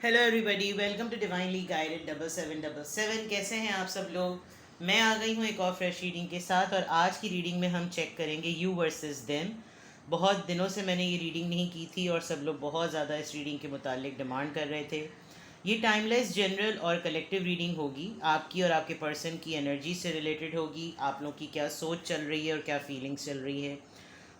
Hello everybody, welcome to divinely guided 7777। कैसे हैं आप सब लोग। मैं आ गई हूँ एक और फ्रेश रीडिंग के साथ, और आज की रीडिंग में हम चेक करेंगे यू वर्सेस देम। बहुत दिनों से मैंने ये रीडिंग नहीं की थी और सब लोग बहुत ज़्यादा इस रीडिंग के मुतालिक डिमांड कर रहे थे। ये टाइमलेस, जनरल और कलेक्टिव रीडिंग होगी। आपकी और आपके पर्सन की एनर्जी से रिलेटेड होगी। आप लोग की क्या सोच चल रही है और क्या फीलिंग्स चल रही है।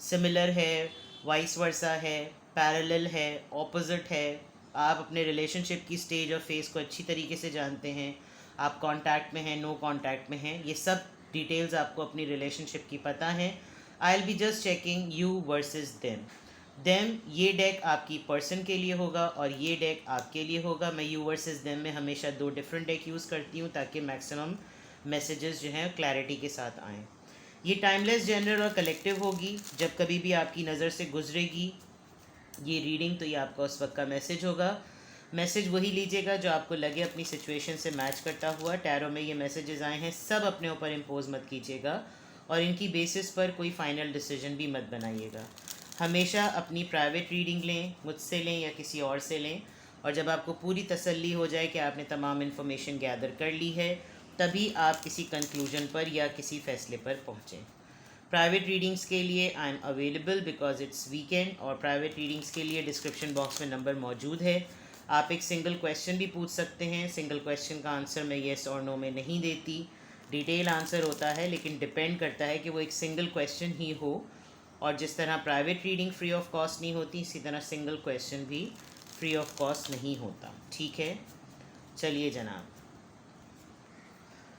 सिमिलर है, वाइस वर्सा है, पैरेलल है, ऑपोजिट है। आप अपने रिलेशनशिप की स्टेज और फेस को अच्छी तरीके से जानते हैं। आप कांटेक्ट में हैं, नो कांटेक्ट में हैं, ये सब डिटेल्स आपको अपनी रिलेशनशिप की पता है। I will be just checking you versus them. Them ये डेक आपकी पर्सन के लिए होगा और ये डेक आपके लिए होगा। मैं यू वर्सेस देम में हमेशा दो डिफरेंट डेक यूज़ करती हूँ ताकि मैक्सिमम मैसेजेस जो हैं क्लैरिटी के साथ आएँ। ये टाइमलेस, जनरल और कलेक्टिव होगी। जब कभी भी आपकी नज़र से गुजरेगी ये रीडिंग तो ये आपका उस वक्त का मैसेज होगा। मैसेज वही लीजिएगा जो आपको लगे अपनी सिचुएशन से मैच करता हुआ। टैरो में ये मैसेजेस आए हैं, सब अपने ऊपर इम्पोज मत कीजिएगा और इनकी बेसिस पर कोई फाइनल डिसीजन भी मत बनाइएगा। हमेशा अपनी प्राइवेट रीडिंग लें, मुझसे लें या किसी और से लें, और जब आपको पूरी तसल्ली हो जाए कि आपने तमाम इन्फॉर्मेशन गैदर कर ली है तभी आप किसी कंक्लूजन पर या किसी फैसले पर पहुँचें। प्राइवेट रीडिंग्स के लिए I am available because it's weekend, और प्राइवेट रीडिंग्स के लिए डिस्क्रिप्शन बॉक्स में नंबर मौजूद है। आप एक सिंगल क्वेश्चन भी पूछ सकते हैं। सिंगल क्वेश्चन का आंसर मैं येस और नो में नहीं देती, डिटेल आंसर होता है, लेकिन डिपेंड करता है कि वो एक सिंगल क्वेश्चन ही हो। और जिस तरह private reading free of cost नहीं होती, इसी तरह सिंगल क्वेश्चन भी फ्री ऑफ कॉस्ट नहीं होता। ठीक है, चलिए जनाब,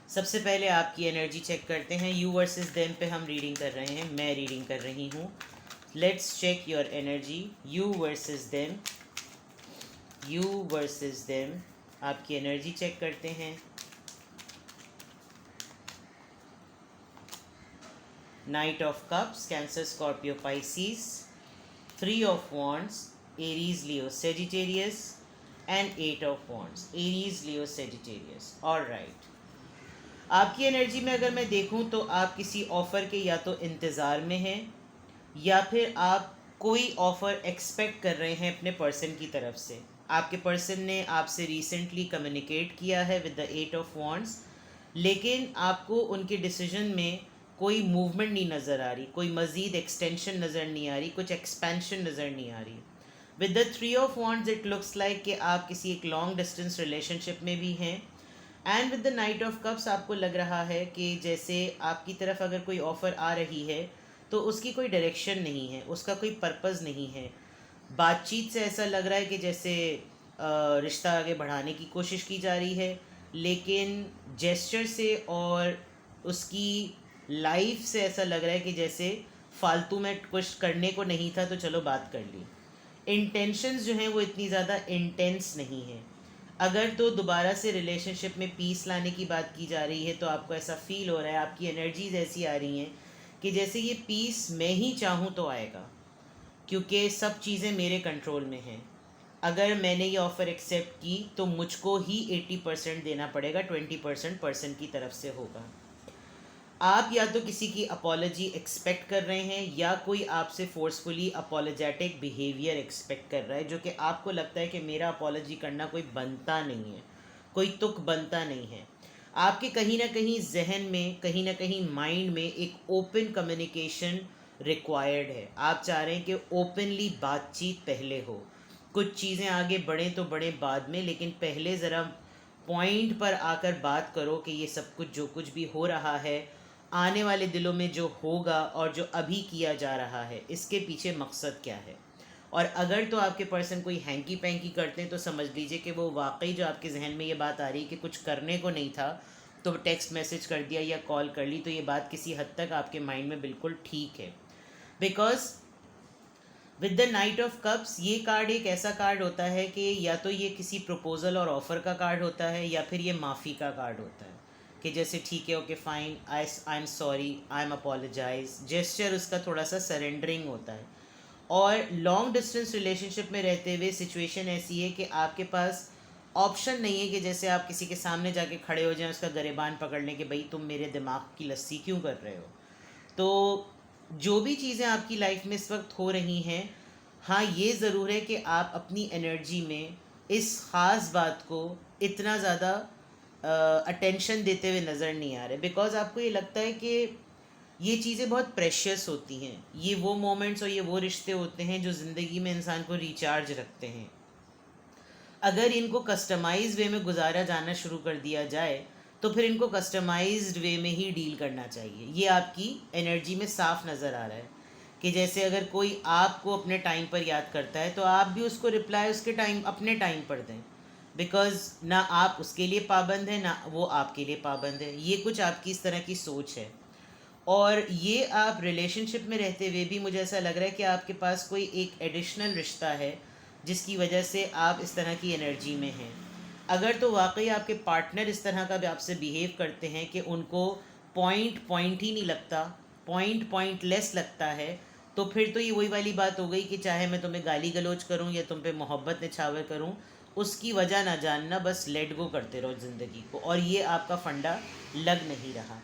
सबसे पहले आपकी एनर्जी चेक करते हैं। यू वर्सेस देम पे हम रीडिंग कर रहे हैं, मैं रीडिंग कर रही हूँ। Let's check your energy. You versus them, you versus them, आपकी एनर्जी चेक करते हैं। Knight of cups, Cancer, Scorpio, Pisces. Three of wands, Aries, Leo, Sagittarius, and eight of wands, Aries, Leo, Sagittarius. Alright, आपकी energy में अगर मैं देखूं तो आप किसी ऑफ़र के या तो इंतज़ार में हैं या फिर आप कोई ऑफ़र एक्सपेक्ट कर रहे हैं अपने पर्सन की तरफ से। आपके पर्सन ने आपसे रिसेंटली कम्युनिकेट किया है with the eight of wands, लेकिन आपको उनके डिसीजन में कोई मूवमेंट नहीं नज़र आ रही, कोई मज़ीद एक्सटेंशन नज़र नहीं आ रही, कुछ एक्सपेंशन नज़र नहीं आ रही। With the three of wands it looks like कि आप किसी एक लॉन्ग डिस्टेंस रिलेशनशिप में भी हैं। And with the night of cups आपको लग रहा है कि जैसे आपकी तरफ अगर कोई ऑफ़र आ रही है तो उसकी कोई डायरेक्शन नहीं है, उसका कोई पर्पज़ नहीं है। बातचीत से ऐसा लग रहा है कि जैसे रिश्ता आगे बढ़ाने की कोशिश की जा रही है, लेकिन जेस्चर से और उसकी लाइफ से ऐसा लग रहा है कि जैसे फालतू में कुछ करने को नहीं था तो चलो बात कर ली। इंटेंशंस जो हैं वो इतनी ज़्यादा इंटेंस नहीं है। अगर तो दोबारा से रिलेशनशिप में पीस लाने की बात की जा रही है तो आपको ऐसा फील हो रहा है, आपकी एनर्जीज ऐसी आ रही हैं कि जैसे ये पीस मैं ही चाहूँ तो आएगा, क्योंकि सब चीज़ें मेरे कंट्रोल में हैं। अगर मैंने ये ऑफ़र एक्सेप्ट की तो मुझको ही 80% देना पड़ेगा, 20% पर्सन की तरफ से होगा। आप या तो किसी की अपॉलजी एक्सपेक्ट कर रहे हैं या कोई आपसे फोर्सफुली अपॉलोजेटिक बिहेवियर एक्सपेक्ट कर रहा है, जो कि आपको लगता है कि मेरा अपॉलजी करना कोई बनता नहीं है, कोई तुक बनता नहीं है। आपके कहीं ना कहीं जहन में, कहीं ना कहीं माइंड में एक ओपन कम्युनिकेशन रिक्वायर्ड है। आप चाह रहे हैं कि ओपनली बातचीत पहले हो, कुछ चीज़ें आगे बढ़ें तो बढ़ें बाद में, लेकिन पहले ज़रा पॉइंट पर आकर बात करो कि ये सब कुछ जो कुछ भी हो रहा है, आने वाले दिनों में जो होगा और जो अभी किया जा रहा है, इसके पीछे मकसद क्या है। और अगर तो आपके पर्सन कोई हैंकी पैंकी करते हैं तो समझ लीजिए कि वो वाकई जो आपके जहन में ये बात आ रही है कि कुछ करने को नहीं था तो टेक्स्ट मैसेज कर दिया या कॉल कर ली, तो ये बात किसी हद तक आपके माइंड में बिल्कुल ठीक है। Because with the night of cups ये कार्ड एक ऐसा कार्ड होता है कि या तो ये किसी प्रपोजल और ऑफ़र का कार्ड होता है या फिर ये माफ़ी का कार्ड होता है कि जैसे ठीक है, okay fine, I am sorry, I am apologise. Gesture उसका थोड़ा सा सरेंडरिंग होता है। और लॉन्ग डिस्टेंस रिलेशनशिप में रहते हुए सिचुएशन ऐसी है कि आपके पास ऑप्शन नहीं है कि जैसे आप किसी के सामने जाके खड़े हो जाएं उसका गरेबान पकड़ने के, भाई तुम मेरे दिमाग की लस्सी क्यों कर रहे हो। तो जो भी चीज़ें आपकी लाइफ में इस वक्त हो रही हैं, हाँ ये ज़रूर है कि आप अपनी एनर्जी में इस ख़ास बात को इतना ज़्यादा अटेंशन देते हुए नज़र नहीं आ रहे, बिकॉज आपको ये लगता है कि ये चीज़ें बहुत प्रेशियस होती हैं, ये वो मोमेंट्स और ये वो रिश्ते होते हैं जो ज़िंदगी में इंसान को रिचार्ज रखते हैं। अगर इनको कस्टमाइज वे में गुजारा जाना शुरू कर दिया जाए तो फिर इनको कस्टमाइज्ड वे में ही डील करना चाहिए। ये आपकी एनर्जी में साफ नज़र आ रहा है कि जैसे अगर कोई आपको अपने टाइम पर याद करता है तो आप भी उसको रिप्लाई उसके टाइम अपने टाइम पर दें, बिकॉज़ ना आप उसके लिए पाबंद हैं ना वो आपके लिए पाबंद है। ये कुछ आपकी इस तरह की सोच है। और ये आप रिलेशनशिप में रहते हुए भी मुझे ऐसा लग रहा है कि आपके पास कोई एक एडिशनल रिश्ता है जिसकी वजह से आप इस तरह की एनर्जी में हैं। अगर तो वाकई आपके पार्टनर इस तरह का भी आपसे बिहेव करते हैं कि उनको पॉइंट ही नहीं लगता, पॉइंटलेस लगता है, तो फिर तो ये वही वाली बात हो गई कि चाहे मैं तुम्हें गाली गलौज करूं या तुम पे मोहब्बत निछावर करूं, उसकी वजह ना जानना, बस लेट गो करते रहो ज़िंदगी को, और ये आपका फंडा लग नहीं रहा।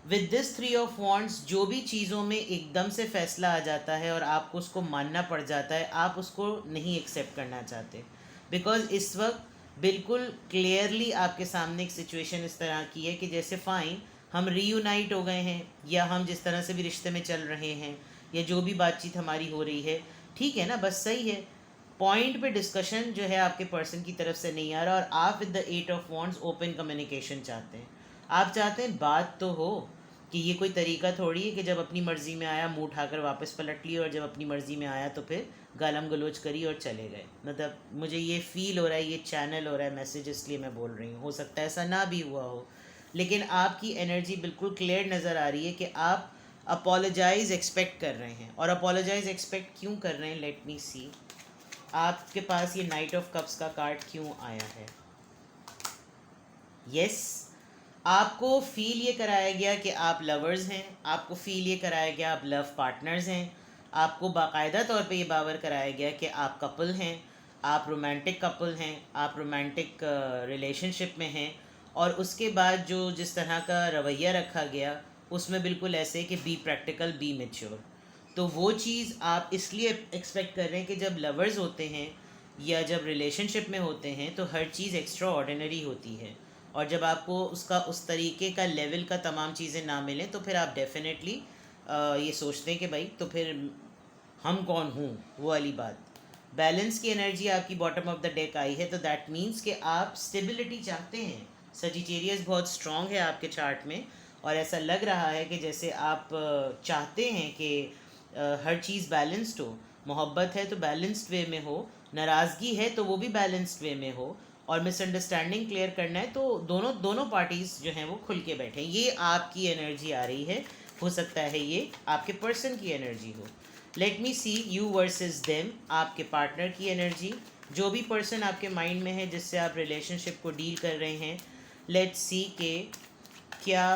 With this three of wands जो भी चीज़ों में एकदम से फैसला आ जाता है और आपको उसको मानना पड़ जाता है, आप उसको नहीं एक्सेप्ट करना चाहते, बिकॉज इस वक्त बिल्कुल क्लियरली आपके सामने एक सिचुएशन इस तरह की है कि जैसे फ़ाइन हम रीयूनाइट हो गए हैं, या हम जिस तरह से भी रिश्ते में चल रहे हैं, या जो भी बातचीत हमारी हो रही है, ठीक है ना, बस सही है। पॉइंट पे डिस्कशन जो है आपके पर्सन की तरफ से नहीं आ रहा, और आप with the 8 of wands open communication चाहते हैं। आप चाहते हैं बात तो हो, कि ये कोई तरीका थोड़ी है कि जब अपनी मर्ज़ी में आया मुंह उठाकर वापस पलट लिया, और जब अपनी मर्ज़ी में आया तो फिर गालम गलोच करी और चले गए। मतलब मुझे ये फ़ील हो रहा है, ये चैनल हो रहा है मैसेज, इसलिए मैं बोल रही हूँ। हो सकता है ऐसा ना भी हुआ हो, लेकिन आपकी एनर्जी बिल्कुल क्लियर नज़र आ रही है कि आप अपोलोजाइज़ एक्सपेक्ट कर रहे हैं। और अपोलोजाइज़ एक्सपेक्ट क्यों कर रहे हैं, लेट मी सी। आपके पास ये नाइट ऑफ कप्स का कार्ड क्यों आया है? यस, आपको फील ये कराया गया कि आप लवर्स हैं, आपको फील ये कराया गया आप लव पार्टनर्स हैं, आपको बाकायदा तौर पे ये बावर कराया गया कि आप कपल हैं, आप रोमांटिक कपल हैं, आप रोमांटिक रिलेशनशिप में हैं। और उसके बाद जो जिस तरह का रवैया रखा गया उसमें बिल्कुल ऐसे कि बी प्रैक्टिकल बी मैच्योर। तो वो चीज़ आप इसलिए एक्सपेक्ट कर रहे हैं कि जब लवर्स होते हैं या जब रिलेशनशिप में होते हैं तो हर चीज़ एक्स्ट्रा ऑर्डिनरी होती है, और जब आपको उसका उस तरीके का लेवल का तमाम चीज़ें ना मिलें तो फिर आप डेफिनेटली ये सोचते हैं कि भाई तो फिर हम कौन हूँ, वो वाली बात। बैलेंस की एनर्जी आपकी बॉटम ऑफ द डेक आई है, तो दैट मीन्स कि आप स्टेबिलिटी चाहते हैं। सजिटेरियस बहुत स्ट्रॉन्ग है आपके चार्ट में, और ऐसा लग रहा है कि जैसे आप चाहते हैं कि हर चीज़ बैलेंस्ड हो। मोहब्बत है तो बैलेंस्ड वे में हो, नाराज़गी है तो वो भी बैलेंस्ड वे में हो, और मिसअंडरस्टैंडिंग क्लियर करना है तो दोनों पार्टीज़ जो हैं वो खुल के बैठें। ये आपकी एनर्जी आ रही है। हो सकता है ये आपके पर्सन की एनर्जी हो। Let me see you versus them, आपके पार्टनर की एनर्जी, जो भी पर्सन आपके माइंड में है जिससे आप रिलेशनशिप को डील कर रहे हैं। लेट्स सी के क्या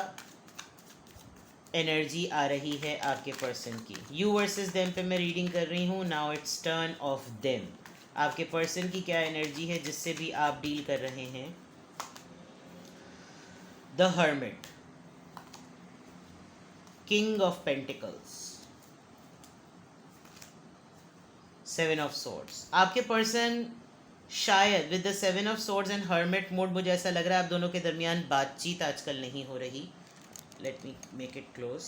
एनर्जी आ रही है आपके पर्सन की। यू वर्सेस देम पे मैं रीडिंग कर रही हूँ। Now it's turn off them. आपके पर्सन की क्या एनर्जी है जिससे भी आप डील कर रहे हैं। The hermit, king of pentacles, seven of swords. आपके पर्सन शायद with the seven of swords and hermit mode, मुझे ऐसा लग रहा है आप दोनों के दरमियान बातचीत आजकल नहीं हो रही। Let me make it close.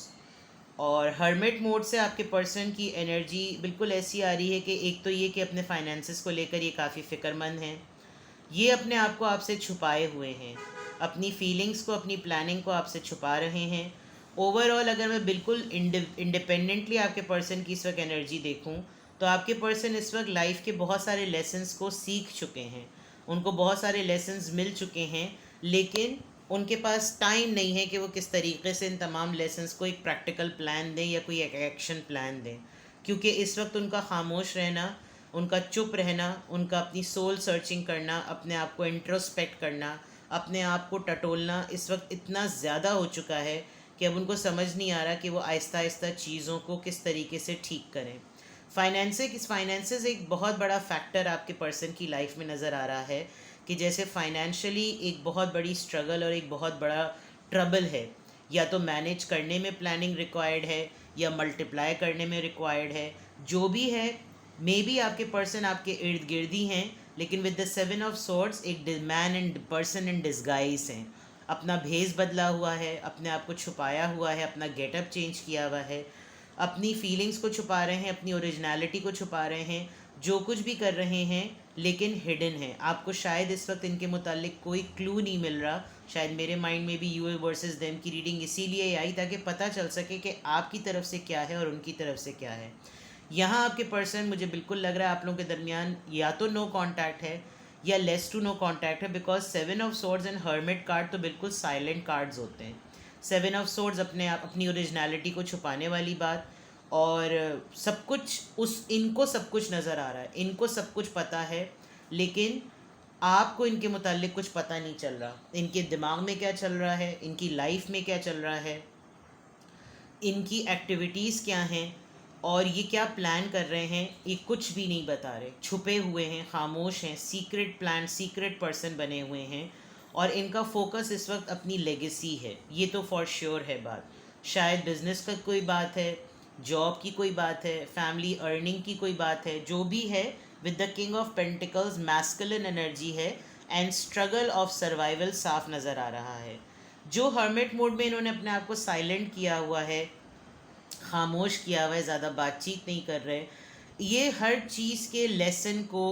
और हर्मिट मोड से आपके पर्सन की एनर्जी बिल्कुल ऐसी आ रही है कि एक तो ये कि अपने फाइनेंसेस को लेकर ये काफ़ी फ़िक्रमंद हैं, ये अपने आप को आपसे छुपाए हुए हैं, अपनी फीलिंग्स को, अपनी प्लानिंग को आपसे छुपा रहे हैं। ओवरऑल अगर मैं बिल्कुल इंडिपेंडेंटली आपके पर्सन की इस वक्त एनर्जी देखूं तो आपके पर्सन इस वक्त लाइफ के बहुत सारे लेसन्स को सीख चुके हैं, उनको बहुत सारे लेसन्स मिल चुके हैं, लेकिन उनके पास टाइम नहीं है कि वो किस तरीके से इन तमाम लेसन्स को एक प्रैक्टिकल प्लान दें या कोई एक एक्शन प्लान दें, क्योंकि इस वक्त उनका खामोश रहना, उनका चुप रहना, उनका अपनी सोल सर्चिंग करना, अपने आप को इंट्रोस्पेक्ट करना, अपने आप को टटोलना इस वक्त इतना ज़्यादा हो चुका है कि अब उनको समझ नहीं आ रहा कि वो आहिस्ता आहिस्ता चीज़ों को किस तरीके से ठीक करें। फाइनेंसेस एक बहुत बड़ा फैक्टर आपके पर्सन की लाइफ में नज़र आ रहा है कि जैसे फाइनेंशियली एक बहुत बड़ी स्ट्रगल और एक बहुत बड़ा ट्रबल है, या तो मैनेज करने में प्लानिंग रिक्वायर्ड है या मल्टीप्लाई करने में रिक्वायर्ड है। जो भी है, मे बी आपके पर्सन आपके इर्द गिर्द ही हैं, लेकिन विद द 7 ऑफ सॉर्ड्स एक man and person in disguise हैं, अपना भेस बदला हुआ है, अपने आप को छुपाया हुआ है, अपना गेटअप चेंज किया हुआ है, अपनी फीलिंग्स को छुपा रहे हैं, अपनी ओरिजिनलिटी को छुपा रहे हैं, जो कुछ भी कर रहे हैं लेकिन हिडन है। आपको शायद इस वक्त इनके मुतालिक कोई क्लू नहीं मिल रहा। शायद मेरे माइंड में भी यू वर्सेस देम की रीडिंग इसीलिए आई ताकि पता चल सके कि आपकी तरफ से क्या है और उनकी तरफ से क्या है। यहाँ आपके पर्सन, मुझे बिल्कुल लग रहा है आप लोगों के दरमियान या तो नो कॉन्टैक्ट है या लेस टू नो कॉन्टैक्ट है, because 7 of swords and hermit card तो बिल्कुल साइलेंट कार्ड्स होते हैं। 7 ऑफ सोर्ड्स अपनी ओरिजिनलिटी को छुपाने वाली बात, और सब कुछ इनको सब कुछ नज़र आ रहा है, इनको सब कुछ पता है, लेकिन आपको इनके मुतालिक कुछ पता नहीं चल रहा। इनके दिमाग में क्या चल रहा है, इनकी लाइफ में क्या चल रहा है, इनकी एक्टिविटीज़ क्या हैं और ये क्या प्लान कर रहे हैं, ये कुछ भी नहीं बता रहे। छुपे हुए हैं, खामोश हैं, सीक्रेट प्लान, सीक्रेट पर्सन बने हुए हैं, और इनका फोकस इस वक्त अपनी लेगेसी है। ये तो फॉर श्योर है बात। शायद बिजनेस का कोई बात है, जॉब की कोई बात है, फैमिली अर्निंग की कोई बात है, जो भी है, with the king of pentacles masculine energy है, एंड स्ट्रगल ऑफ सर्वाइवल साफ नज़र आ रहा है। जो हर्मिट मोड में इन्होंने अपने आप को साइलेंट किया हुआ है, खामोश किया हुआ है, ज़्यादा बातचीत नहीं कर रहे, ये हर चीज़ के लेसन को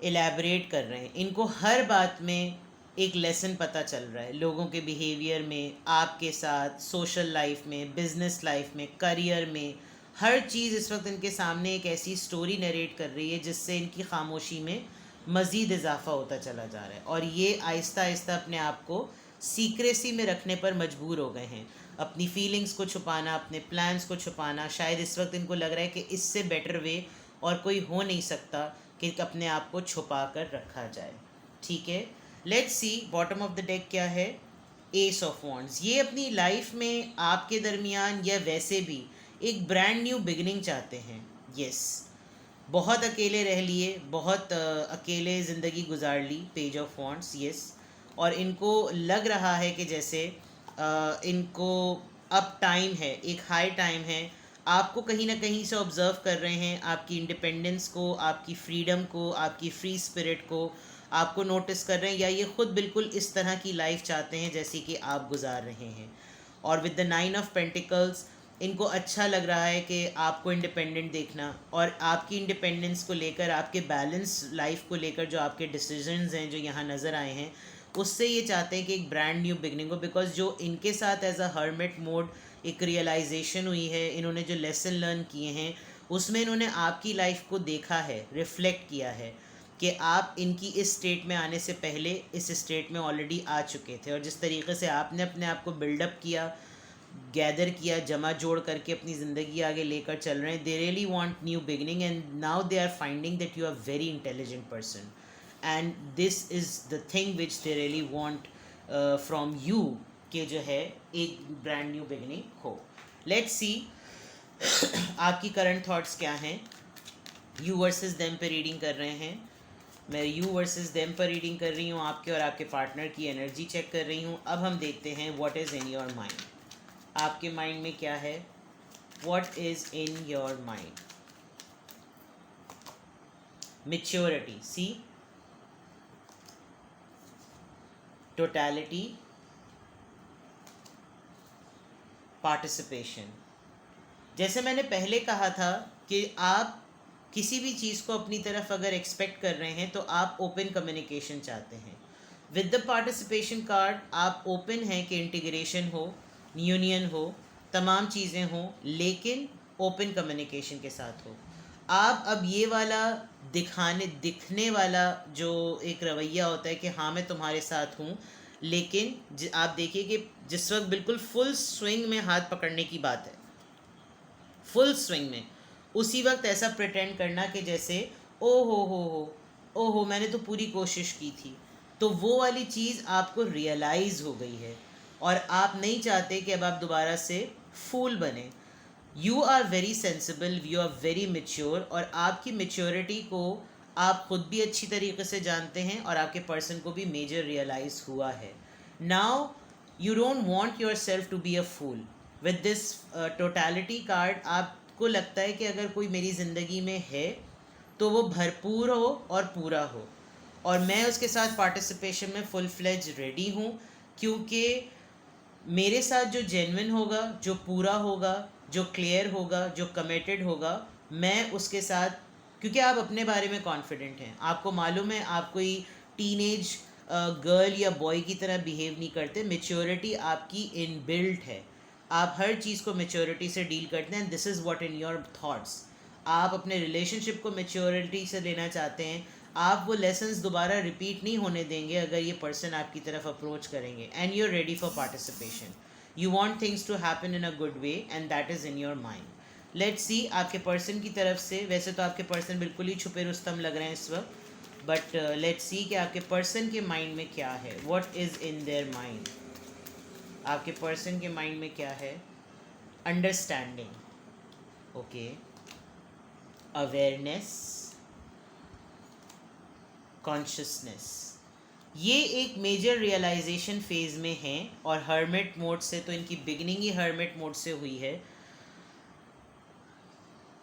एलैबोरेट कर रहे हैं। इनको हर बात में एक लेसन पता चल रहा है, लोगों के बिहेवियर में, आपके साथ, सोशल लाइफ में, बिजनेस लाइफ में, करियर में, हर चीज़ इस वक्त इनके सामने एक ऐसी स्टोरी नरेट कर रही है जिससे इनकी खामोशी में मज़ीद इजाफा होता चला जा रहा है, और ये आहिस्ता आहिस्ता अपने आप को सीक्रेसी में रखने पर मजबूर हो गए हैं। अपनी फीलिंग्स को छुपाना, अपने प्लान्स को छुपाना, शायद इस वक्त इनको लग रहा है कि इससे बेटर वे और कोई हो नहीं सकता कि अपने आप को छुपा कर रखा जाए। ठीक है, let's see bottom of the deck क्या है। S of wands. ये अपनी लाइफ में आपके दरमियान या वैसे भी एक ब्रांड न्यू बिगनिंग चाहते हैं। यस, बहुत अकेले रह लिए, बहुत अकेले ज़िंदगी गुजार ली, पेज ऑफ वॉन्ड्स। यस, और इनको लग रहा है कि जैसे इनको अब टाइम है, एक हाई टाइम है। आपको कहीं ना कहीं से ऑब्ज़र्व कर रहे हैं, आपकी इंडिपेंडेंस को, आपकी फ्रीडम को, आपकी फ्री स्पिरिट को आपको नोटिस कर रहे हैं, या ये ख़ुद बिल्कुल इस तरह की लाइफ चाहते हैं जैसे कि आप गुजार रहे हैं। और विद द 9 ऑफ पेंटिकल्स, इनको अच्छा लग रहा है कि आपको इंडिपेंडेंट देखना, और आपकी इंडिपेंडेंस को लेकर, आपके बैलेंस लाइफ को लेकर जो आपके डिसीजंस हैं जो यहाँ नज़र आए हैं, उससे ये चाहते हैं कि एक ब्रांड न्यू बिगनिंग हो। बिकॉज जो इनके साथ एज अ हर्मिट मोड एक रियलाइजेशन हुई है, इन्होंने जो लेसन लर्न किए हैं उसमें इन्होंने आपकी लाइफ को देखा है, रिफ्लेक्ट किया है कि आप इनकी इस स्टेट में आने से पहले इस स्टेट में ऑलरेडी आ चुके थे, और जिस तरीके से आपने अपने आप को बिल्डअप किया, गैदर किया, जमा जोड़ करके अपनी ज़िंदगी आगे लेकर चल रहे हैं। They really want new beginning, and now they are finding that you are very intelligent person, and this is the thing which they really want from you, कि जो है एक ब्रांड न्यू बिगनिंग हो। लेट्स सी आपकी current thoughts क्या हैं। You versus them पे reading कर रहे हैं, मैं यू वर्सेस देम पर रीडिंग कर रही हूँ, आपके और आपके पार्टनर की एनर्जी चेक कर रही हूँ। अब हम देखते हैं what is in your mind. आपके माइंड में क्या है, what is in your mind. Maturity, see, totality, participation. जैसे मैंने पहले कहा था कि आप किसी भी चीज़ को अपनी तरफ अगर एक्सपेक्ट कर रहे हैं तो आप ओपन कम्युनिकेशन चाहते हैं। विद द पार्टिसिपेशन कार्ड आप ओपन हैं कि इंटीग्रेशन हो, यूनियन हो, तमाम चीज़ें हों, लेकिन ओपन कम्युनिकेशन के साथ हो। आप अब ये वाला दिखने वाला जो एक रवैया होता है कि हाँ मैं तुम्हारे साथ हूँ, लेकिन आप देखिए कि जिस वक्त बिल्कुल फुल स्विंग में हाथ पकड़ने की बात है, फुल स्विंग में, उसी वक्त ऐसा प्रिटेंड करना कि जैसे ओ हो मैंने तो पूरी कोशिश की थी, तो वो वाली चीज़ आपको रियलाइज़ हो गई है और आप नहीं चाहते कि अब आप दोबारा से फूल बने। You are very sensible, you are very mature, और आपकी मेच्योरिटी को आप खुद भी अच्छी तरीके से जानते हैं और आपके पर्सन को भी मेजर रियलाइज़ हुआ है। Now you don't want yourself to be a fool. With this totality card आपको लगता है कि अगर कोई मेरी ज़िंदगी में है तो वो भरपूर हो और पूरा हो, और मैं उसके साथ पार्टिसिपेशन में फुल फ्लेज रेडी हूँ, क्योंकि मेरे साथ जो जेन्युइन होगा, जो पूरा होगा, जो क्लियर होगा, जो कमिटेड होगा, मैं उसके साथ, क्योंकि आप अपने बारे में कॉन्फिडेंट हैं, आपको मालूम है आप कोई टीनेज गर्ल या बॉय की तरह बिहेव नहीं करते, मेच्योरिटी आपकी इनबिल्ट है, आप हर चीज़ को मेच्योरिटी से डील करते हैं, this is what in your thoughts. आप अपने रिलेशनशिप को मेच्योरिटी से लेना चाहते हैं, आप वो लेसन्स दोबारा रिपीट नहीं होने देंगे अगर ये पर्सन आपकी तरफ अप्रोच करेंगे, and you are ready for participation, you want things to happen in a good way and that is in your mind. Let's see आपके पर्सन की तरफ से, वैसे तो आपके पर्सन बिल्कुल ही छुपे रुस्तम लग रहे हैं इस वक्त, बट लेट्स सी कि आपके पर्सन के माइंड में क्या है, what is in their mind. आपके पर्सन के माइंड में क्या है? अंडरस्टैंडिंग, ओके, अवेयरनेस, कॉन्शियसनेस, ये एक मेजर रियलाइजेशन फेज में हैं, और हर्मिट मोड से तो इनकी बिगनिंग ही हर्मिट मोड से हुई है।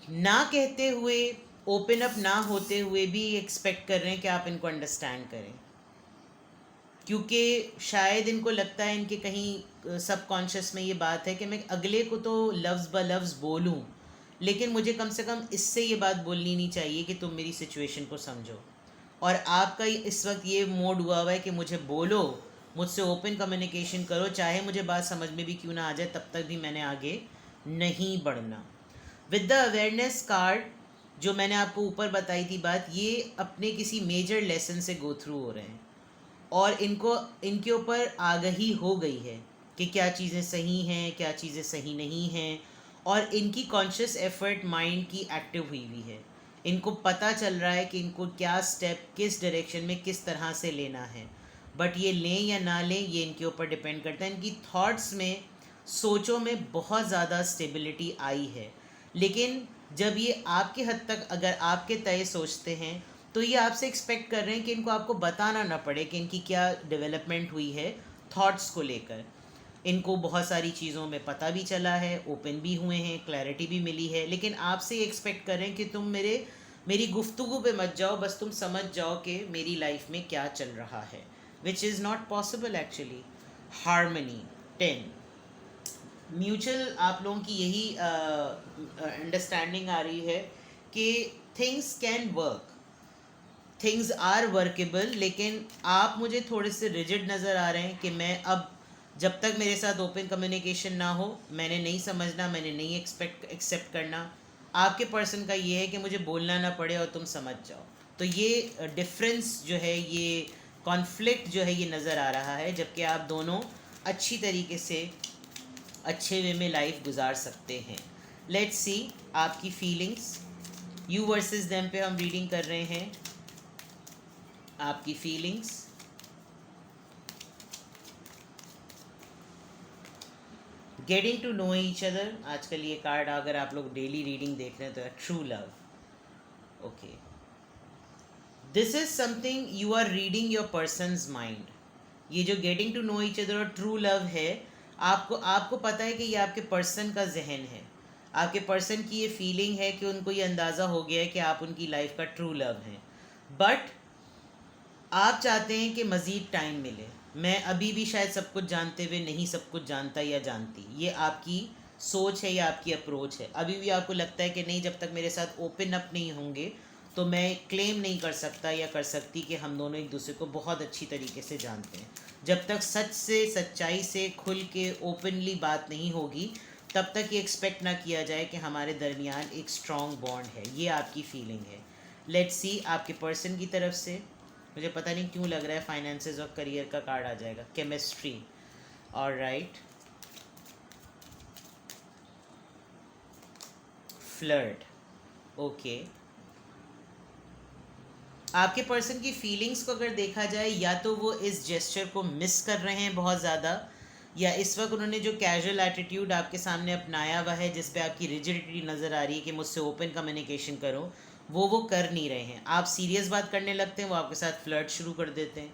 ना कहते हुए, ओपन अप ना होते हुए भी एक्सपेक्ट कर रहे हैं कि आप इनको अंडरस्टैंड करें, क्योंकि शायद इनको लगता है, इनके कहीं सबकॉन्शियस में ये बात है कि मैं अगले को तो लफ्ज़ ब लफ्ज़ बोलूं, लेकिन मुझे कम से कम इससे ये बात बोलनी नहीं चाहिए कि तुम मेरी सिचुएशन को समझो। और आपका इस वक्त ये मोड हुआ है कि मुझे बोलो, मुझसे ओपन कम्युनिकेशन करो, चाहे मुझे बात समझ में भी क्यों ना आ जाए, तब तक भी मैंने आगे नहीं बढ़ना। विद द अवेयरनेस कार्ड, जो मैंने आपको ऊपर बताई थी बात, ये अपने किसी मेजर लेसन से गो थ्रू हो रहे हैं, और इनको इनके ऊपर आगाही हो गई है कि क्या चीज़ें सही हैं, क्या चीज़ें सही नहीं हैं, और इनकी कॉन्शियस एफर्ट माइंड की एक्टिव हुई हुई है। इनको पता चल रहा है कि इनको क्या स्टेप किस डायरेक्शन में किस तरह से लेना है, बट ये लें या ना लें ये इनके ऊपर डिपेंड करता है। इनकी थॉट्स में, सोचों में बहुत ज़्यादा स्टेबिलिटी आई है, लेकिन जब ये आपके हद तक अगर आपके तय सोचते हैं, तो ये आपसे एक्सपेक्ट कर रहे हैं कि इनको आपको बताना ना पड़े कि इनकी क्या डेवलपमेंट हुई है थॉट्स को लेकर। इनको बहुत सारी चीज़ों में पता भी चला है, ओपन भी हुए हैं, क्लैरिटी भी मिली है, लेकिन आपसे ये एक्सपेक्ट कर रहे हैं कि तुम मेरी गुफ्तगू पे मत जाओ, बस तुम समझ जाओ कि मेरी लाइफ में क्या चल रहा है, which is not possible actually. Harmony 10, mutual आप लोगों की यही अंडरस्टैंडिंग आ रही है कि things can work, things are workable, लेकिन आप मुझे थोड़े से रिजिड नज़र आ रहे हैं कि मैं अब, जब तक मेरे साथ ओपन कम्युनिकेशन ना हो, मैंने नहीं समझना, मैंने नहीं एक्सेप्ट करना। आपके पर्सन का ये है कि मुझे बोलना ना पड़े और तुम समझ जाओ। तो ये डिफरेंस जो है, ये कॉन्फ्लिक्ट जो है, ये नज़र आ रहा है, जबकि आप दोनों अच्छी तरीके से अच्छे वे में लाइफ गुजार सकते हैं। लेट्स सी आपकी फीलिंग्स, यू वर्सेस देम पे हम रीडिंग कर रहे हैं। आपकी feelings, getting to know each other, आजकल ये कार्ड अगर आप लोग डेली रीडिंग देख रहे हैं तो true love, okay, this is something you are reading your person's mind. ये जो getting to know each other और ट्रू लव है, आपको पता है कि ये आपके पर्सन का जहन है, आपके पर्सन की ये फीलिंग है कि उनको ये अंदाज़ा हो गया है कि आप उनकी लाइफ का ट्रू लव हैं, बट आप चाहते हैं कि मज़ीद टाइम मिले। मैं अभी भी शायद सब कुछ जानते हुए नहीं सब कुछ जानता या जानती, ये आपकी सोच है या आपकी अप्रोच है। अभी भी आपको लगता है कि नहीं, जब तक मेरे साथ ओपन अप नहीं होंगे तो मैं क्लेम नहीं कर सकता या कर सकती कि हम दोनों एक दूसरे को बहुत अच्छी तरीके से जानते हैं। जब तक सच से, सच्चाई से खुल के ओपनली बात नहीं होगी, तब तक ये एक्सपेक्ट ना किया जाए कि हमारे दरमियान एक स्ट्रॉन्ग बॉन्ड है। ये आपकी फीलिंग है। लेट्स सी आपके पर्सन की तरफ से, मुझे पता नहीं क्यों लग रहा है फाइनेंसेस और करियर का कार्ड आ जाएगा, केमिस्ट्री, ऑलराइट, फ्लर्ट, ओके। आपके पर्सन की फीलिंग्स को अगर देखा जाए, या तो वो इस जेस्चर को मिस कर रहे हैं बहुत ज़्यादा, या इस वक्त उन्होंने जो कैजुअल एटीट्यूड आपके सामने अपनाया हुआ है, जिस पे आपकी रिजिडिटी नज़र आ रही है कि मुझसे ओपन कम्युनिकेशन करो, वो कर नहीं रहे हैं। आप सीरियस बात करने लगते हैं, वो आपके साथ फ्लर्ट शुरू कर देते हैं।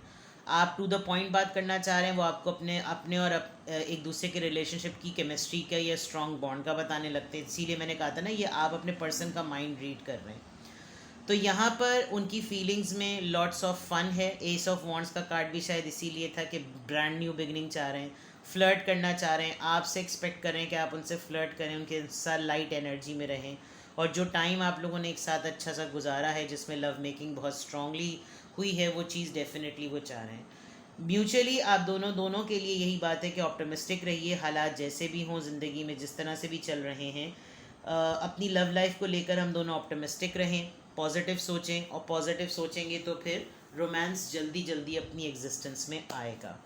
आप टू द पॉइंट बात करना चाह रहे हैं, वो आपको अपने और एक दूसरे के रिलेशनशिप की केमिस्ट्री का या स्ट्रॉन्ग बॉन्ड का बताने लगते हैं। इसीलिए मैंने कहा था ना, ये आप अपने पर्सन का माइंड रीड कर रहे हैं। तो यहाँ पर उनकी फीलिंग्स में लॉट्स ऑफ फन है। एस ऑफ वॉन्ड्स का कार्ड भी शायद इसीलिए था कि ब्रांड न्यू बिगनिंग चाह रहे हैं, फ्लर्ट करना चाह रहे हैं, आपसे एक्सपेक्ट कर रहे हैं कि आप उनसे फ्लर्ट करें, उनके साथ लाइट एनर्जी में रहें। और जो टाइम आप लोगों ने एक साथ अच्छा सा गुजारा है जिसमें लव मेकिंग बहुत स्ट्रांगली हुई है, वो चीज़ डेफिनेटली वो चाह रहे हैं। म्यूचुअली आप दोनों दोनों के लिए यही बात है कि ऑप्टिमिस्टिक रहिए, हालात जैसे भी हों ज़िंदगी में, जिस तरह से भी चल रहे हैं, अपनी लव लाइफ को लेकर हम दोनों ऑप्टिमिस्टिक रहें, पॉजिटिव सोचें, और पॉजिटिव सोचेंगे तो फिर रोमांस जल्दी जल्दी अपनी एग्जिस्टेंस में आएगा।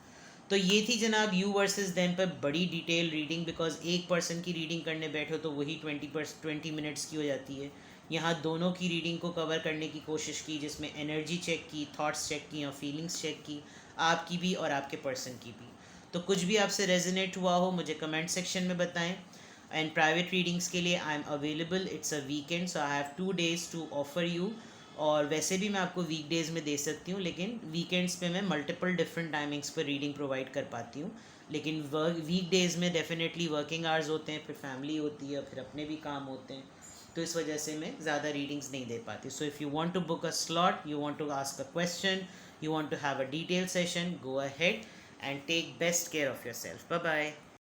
तो ये थी जनाब यू वर्सेस देम पर बड़ी डिटेल रीडिंग, बिकॉज एक पर्सन की रीडिंग करने बैठो तो वही 20 मिनट्स की हो जाती है। यहाँ दोनों की रीडिंग को कवर करने की कोशिश की, जिसमें एनर्जी चेक की, थॉट्स चेक की और फीलिंग्स चेक की, आपकी भी और आपके पर्सन की भी। तो कुछ भी आपसे रेजोनेट हुआ हो मुझे कमेंट सेक्शन में बताएं। एंड प्राइवेट रीडिंग्स के लिए I am available, it's a weekend, so I have 2 days to offer you. और वैसे भी मैं आपको वीकडेज़ में दे सकती हूँ, लेकिन वीकेंड्स पे मैं मल्टीपल डिफरेंट टाइमिंग्स पर रीडिंग प्रोवाइड कर पाती हूँ। लेकिन वीकडेज़ में डेफिनेटली वर्किंग आवर्स होते हैं, फिर फैमिली होती है, फिर अपने भी काम होते हैं, तो इस वजह से मैं ज़्यादा रीडिंग्स नहीं दे पाती। So if you want to book a slot, you want to ask a question, you want to have a detailed session, go ahead and take best care of yourself. Bye bye.